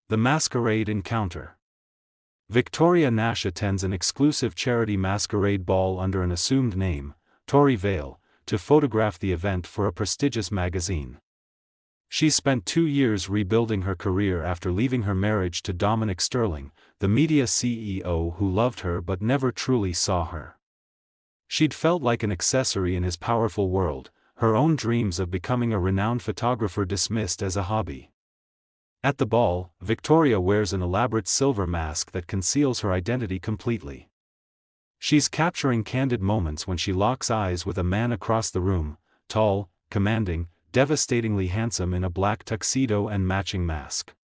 The Masquerade Encounter. Victoria Nash attends an exclusive charity masquerade ball under an assumed name, Tori Vale, to photograph the event for a prestigious magazine. She spent 2 years rebuilding her career after leaving her marriage to Dominic Sterling, the media CEO who loved her but never truly saw her. She'd felt like an accessory in his powerful world, her own dreams of becoming a renowned photographer dismissed as a hobby. At the ball, Victoria wears an elaborate silver mask that conceals her identity completely. She's capturing candid moments when she locks eyes with a man across the room, tall, commanding, devastatingly handsome in a black tuxedo and matching mask.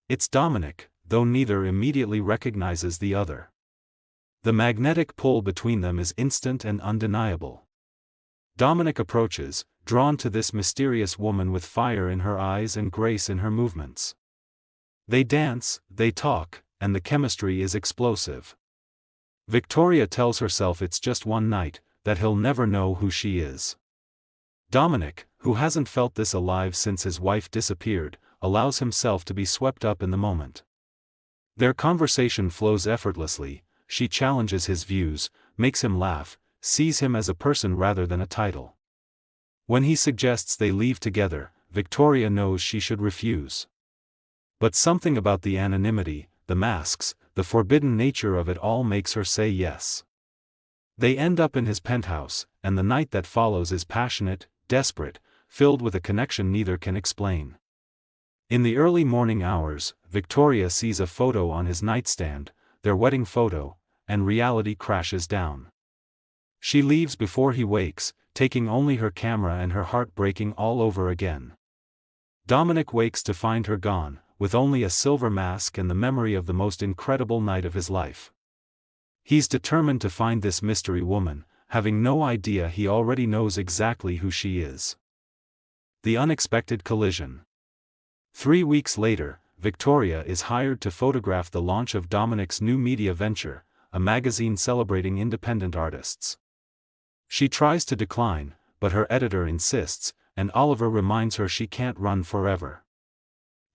It's Dominic, though neither immediately recognizes the other. The magnetic pull between them is instant and undeniable. Dominic approaches, drawn to this mysterious woman with fire in her eyes and grace in her movements. They dance, they talk, and the chemistry is explosive. Victoria tells herself it's just one night, that he'll never know who she is. Dominic, who hasn't felt this alive since his wife disappeared, allows himself to be swept up in the moment. Their conversation flows effortlessly. She challenges his views, makes him laugh, sees him as a person rather than a title. When he suggests they leave together, Victoria knows she should refuse. But something about the anonymity, the masks, the forbidden nature of it all makes her say yes. They end up in his penthouse, and the night that follows is passionate, desperate, filled with a connection neither can explain. In the early morning hours, Victoria sees a photo on his nightstand, their wedding photo, and reality crashes down. She leaves before he wakes, taking only her camera and her heart breaking all over again. Dominic wakes to find her gone, with only a silver mask and the memory of the most incredible night of his life. He's determined to find this mystery woman, having no idea he already knows exactly who she is. The unexpected collision. 3 weeks later, Victoria is hired to photograph the launch of Dominic's new media venture, a magazine celebrating independent artists. She tries to decline, but her editor insists, and Oliver reminds her she can't run forever.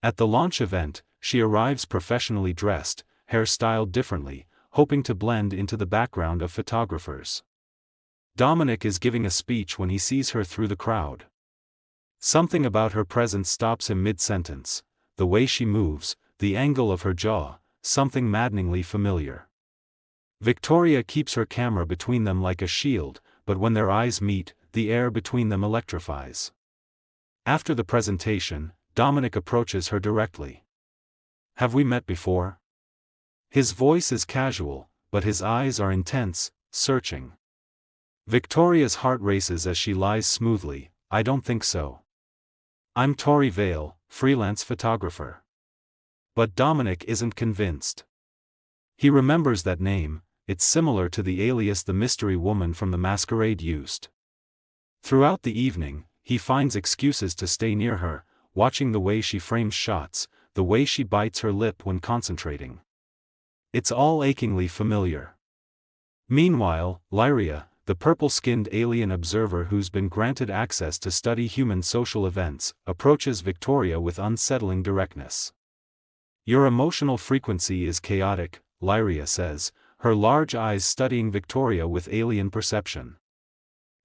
At the launch event, she arrives professionally dressed, hair styled differently, hoping to blend into the background of photographers. Dominic is giving a speech when he sees her through the crowd. Something about her presence stops him mid-sentence, the way she moves, the angle of her jaw, something maddeningly familiar. Victoria keeps her camera between them like a shield, but when their eyes meet, the air between them electrifies. After the presentation, Dominic approaches her directly. "Have we met before?" His voice is casual, but his eyes are intense, searching. Victoria's heart races as she lies smoothly. "I don't think so. I'm Tori Vale, freelance photographer." But Dominic isn't convinced. He remembers that name. It's similar to the alias the mystery woman from the masquerade used. Throughout the evening, he finds excuses to stay near her, watching the way she frames shots, the way she bites her lip when concentrating. It's all achingly familiar. Meanwhile, Lyria, the purple-skinned alien observer who's been granted access to study human social events, approaches Victoria with unsettling directness. "Your emotional frequency is chaotic," Lyria says, her large eyes studying Victoria with alien perception.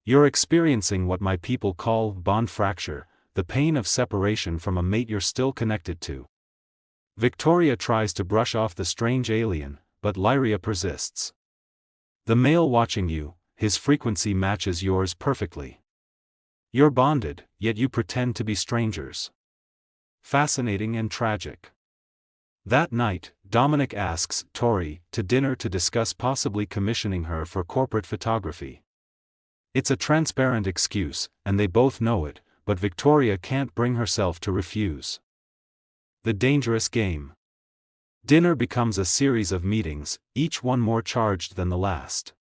"You're experiencing what my people call bond fracture, the pain of separation from a mate you're still connected to." Victoria tries to brush off the strange alien, but Lyria persists. "The male watching you, his frequency matches yours perfectly. You're bonded, yet you pretend to be strangers." Fascinating and tragic. That night, Dominic asks Tori to dinner to discuss possibly commissioning her for corporate photography. It's a transparent excuse, and they both know it, but Victoria can't bring herself to refuse. The dangerous game. Dinner becomes a series of meetings, each one more charged than the last.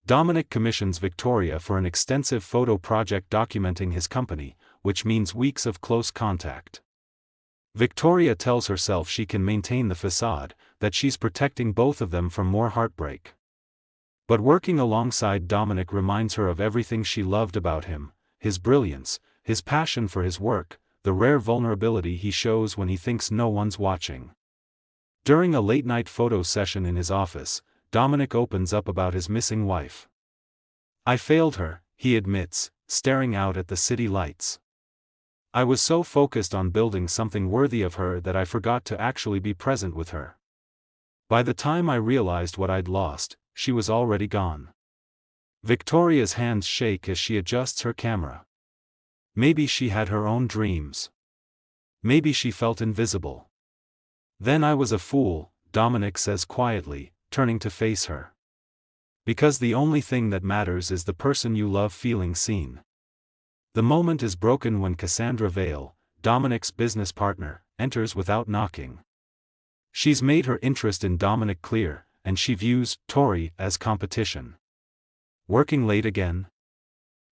Dominic commissions Victoria for an extensive photo project documenting his company, which means weeks of close contact. Victoria tells herself she can maintain the facade, that she's protecting both of them from more heartbreak. But working alongside Dominic reminds her of everything she loved about him, his brilliance, his passion for his work, the rare vulnerability he shows when he thinks no one's watching. During a late-night photo session in his office, Dominic opens up about his missing wife. "I failed her," he admits, staring out at the city lights. "I was so focused on building something worthy of her that I forgot to actually be present with her. By the time I realized what I'd lost, she was already gone." Victoria's hands shake as she adjusts her camera. Maybe she had her own dreams. Maybe she felt invisible. "Then I was a fool," Dominic says quietly, turning to face her. "Because the only thing that matters is the person you love feeling seen." The moment is broken when Cassandra Vale, Dominic's business partner, enters without knocking. She's made her interest in Dominic clear, and she views Tori as competition. "Working late again?"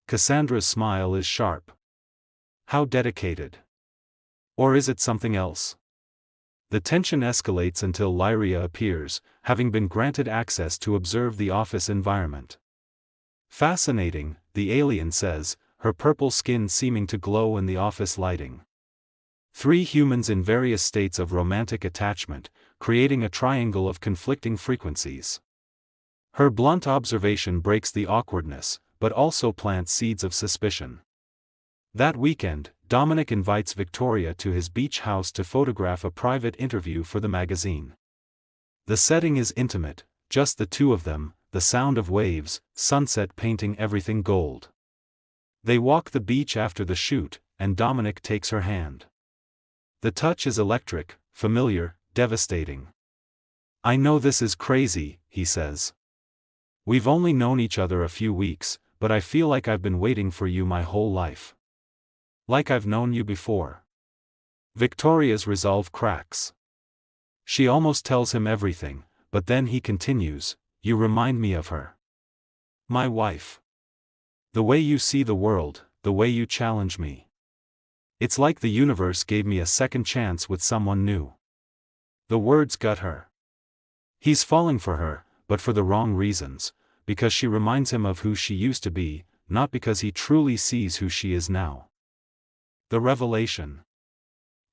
Cassandra's smile is sharp. "How dedicated. Or is it something else?" The tension escalates until Lyria appears, having been granted access to observe the office environment. "Fascinating," the alien says, her purple skin seeming to glow in the office lighting. Three humans in various states of romantic attachment, creating a triangle of conflicting frequencies. Her blunt observation breaks the awkwardness, but also plants seeds of suspicion. That weekend, Dominic invites Victoria to his beach house to photograph a private interview for the magazine. The setting is intimate, just the two of them, the sound of waves, sunset painting everything gold. They walk the beach after the shoot, and Dominic takes her hand. The touch is electric, familiar, devastating. "I know this is crazy," he says. "We've only known each other a few weeks, but I feel like I've been waiting for you my whole life. Like I've known you before." Victoria's resolve cracks. She almost tells him everything, but then he continues, "You remind me of her. My wife. The way you see the world, the way you challenge me. It's like the universe gave me a second chance with someone new." The words gut her. He's falling for her, but for the wrong reasons, because she reminds him of who she used to be, not because he truly sees who she is now. The revelation.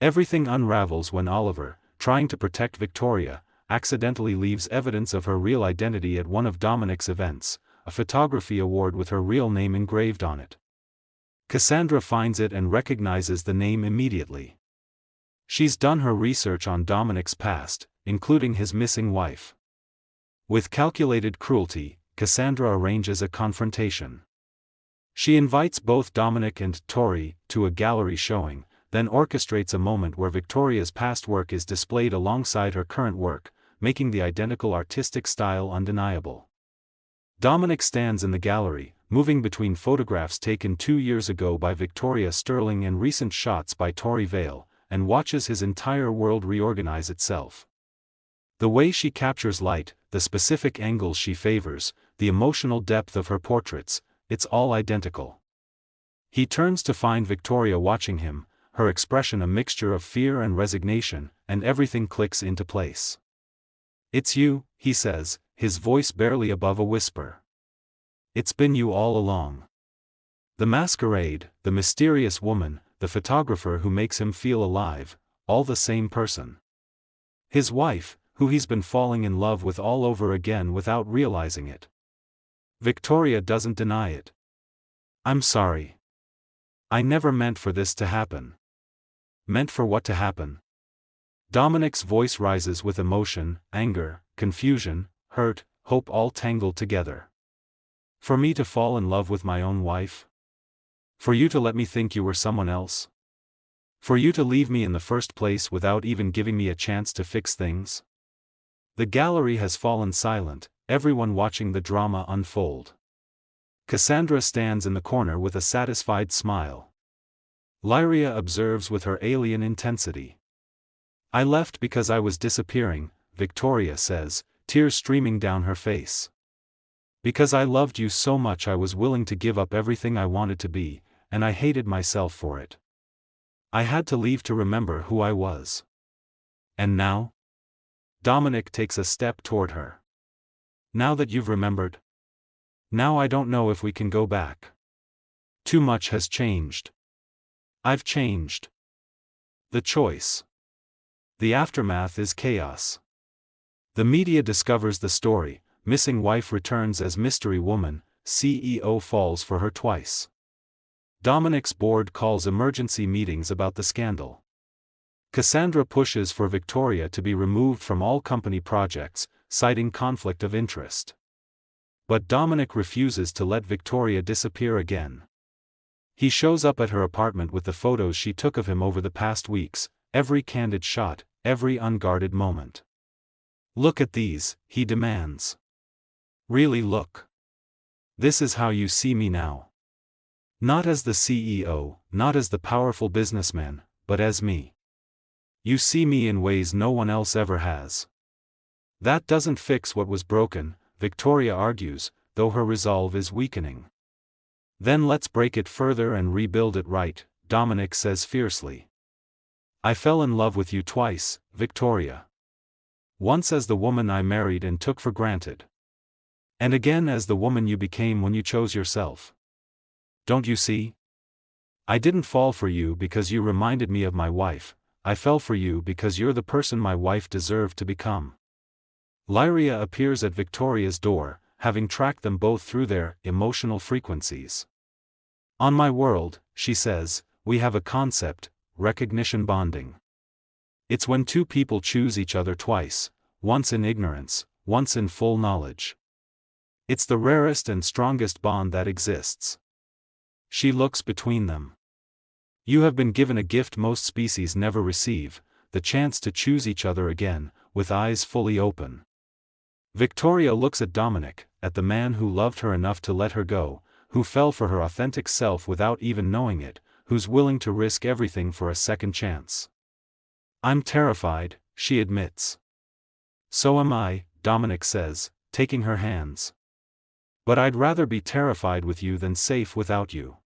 Everything unravels when Oliver, trying to protect Victoria, accidentally leaves evidence of her real identity at one of Dominic's events, a photography award with her real name engraved on it. Cassandra finds it and recognizes the name immediately. She's done her research on Dominic's past, including his missing wife. With calculated cruelty, Cassandra arranges a confrontation. She invites both Dominic and Tori to a gallery showing, then orchestrates a moment where Victoria's past work is displayed alongside her current work, making the identical artistic style undeniable. Dominic stands in the gallery, moving between photographs taken 2 years ago by Victoria Sterling and recent shots by Tori Vale, and watches his entire world reorganize itself. The way she captures light, the specific angles she favors, the emotional depth of her portraits, it's all identical. He turns to find Victoria watching him, her expression a mixture of fear and resignation, and everything clicks into place. "It's you," he says, his voice barely above a whisper. "It's been you all along. The masquerade, the mysterious woman, the photographer who makes him feel alive, all the same person. His wife, who he's been falling in love with all over again without realizing it." Victoria doesn't deny it. "I'm sorry. I never meant for this to happen." "Meant for what to happen?" Dominic's voice rises with emotion, anger, confusion, hurt, hope all tangled together. "For me to fall in love with my own wife? For you to let me think you were someone else? For you to leave me in the first place without even giving me a chance to fix things?" The gallery has fallen silent, everyone watching the drama unfold. Cassandra stands in the corner with a satisfied smile. Lyria observes with her alien intensity. "I left because I was disappearing," Victoria says, tears streaming down her face. "Because I loved you so much I was willing to give up everything I wanted to be, and I hated myself for it. I had to leave to remember who I was. And now?" Dominic takes a step toward her. "Now that you've remembered? Now I don't know if we can go back. Too much has changed. I've changed. The choice. The aftermath is chaos. The media discovers the story, missing wife returns as mystery woman, CEO falls for her twice. Dominic's board calls emergency meetings about the scandal. Cassandra pushes for Victoria to be removed from all company projects, citing conflict of interest. But Dominic refuses to let Victoria disappear again. He shows up at her apartment with the photos she took of him over the past weeks, every candid shot, every unguarded moment. "Look at these," he demands. "Really look. This is how you see me now. Not as the CEO, not as the powerful businessman, but as me. You see me in ways no one else ever has." That doesn't fix what was broken, Victoria argues, though her resolve is weakening. "Then let's break it further and rebuild it right," Dominic says fiercely. "I fell in love with you twice, Victoria. Once as the woman I married and took for granted. And again as the woman you became when you chose yourself. Don't you see? I didn't fall for you because you reminded me of my wife, I fell for you because you're the person my wife deserved to become." Lyria appears at Victoria's door, having tracked them both through their emotional frequencies. "On my world," she says, "we have a concept, recognition bonding. It's when two people choose each other twice, once in ignorance, once in full knowledge. It's the rarest and strongest bond that exists." She looks between them. "You have been given a gift most species never receive, the chance to choose each other again, with eyes fully open." Victoria looks at Dominic, at the man who loved her enough to let her go, who fell for her authentic self without even knowing it, who's willing to risk everything for a second chance. "I'm terrified," she admits. "So am I," Dominic says, taking her hands. "But I'd rather be terrified with you than safe without you."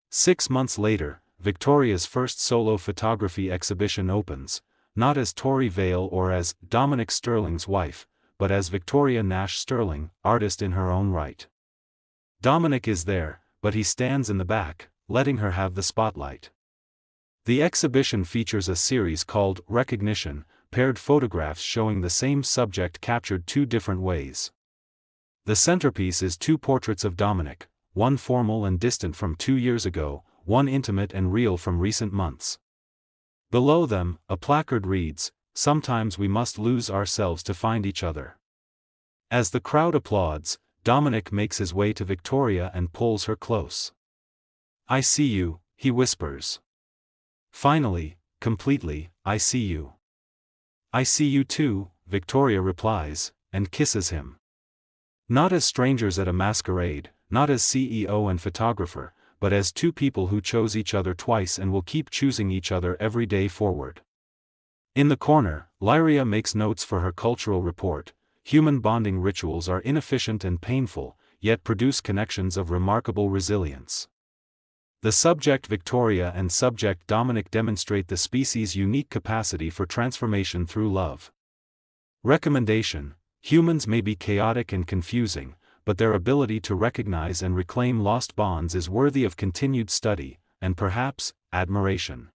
6 months later, Victoria's first solo photography exhibition opens, not as Tori Vale or as Dominic Sterling's wife, but as Victoria Nash Sterling, artist in her own right. Dominic is there, but he stands in the back, letting her have the spotlight. The exhibition features a series called Recognition, paired photographs showing the same subject captured two different ways. The centerpiece is two portraits of Dominic, one formal and distant from 2 years ago, one intimate and real from recent months. Below them, a placard reads, "Sometimes we must lose ourselves to find each other." As the crowd applauds, Dominic makes his way to Victoria and pulls her close. "I see you," he whispers. "Finally, completely, I see you." "I see you too," Victoria replies, and kisses him. Not as strangers at a masquerade, not as CEO and photographer, but as two people who chose each other twice and will keep choosing each other every day forward. In the corner, Lyria makes notes for her cultural report. Human bonding rituals are inefficient and painful, yet produce connections of remarkable resilience. The subject Victoria and subject Dominic demonstrate the species' unique capacity for transformation through love. Recommendation: humans may be chaotic and confusing, but their ability to recognize and reclaim lost bonds is worthy of continued study, and perhaps, admiration.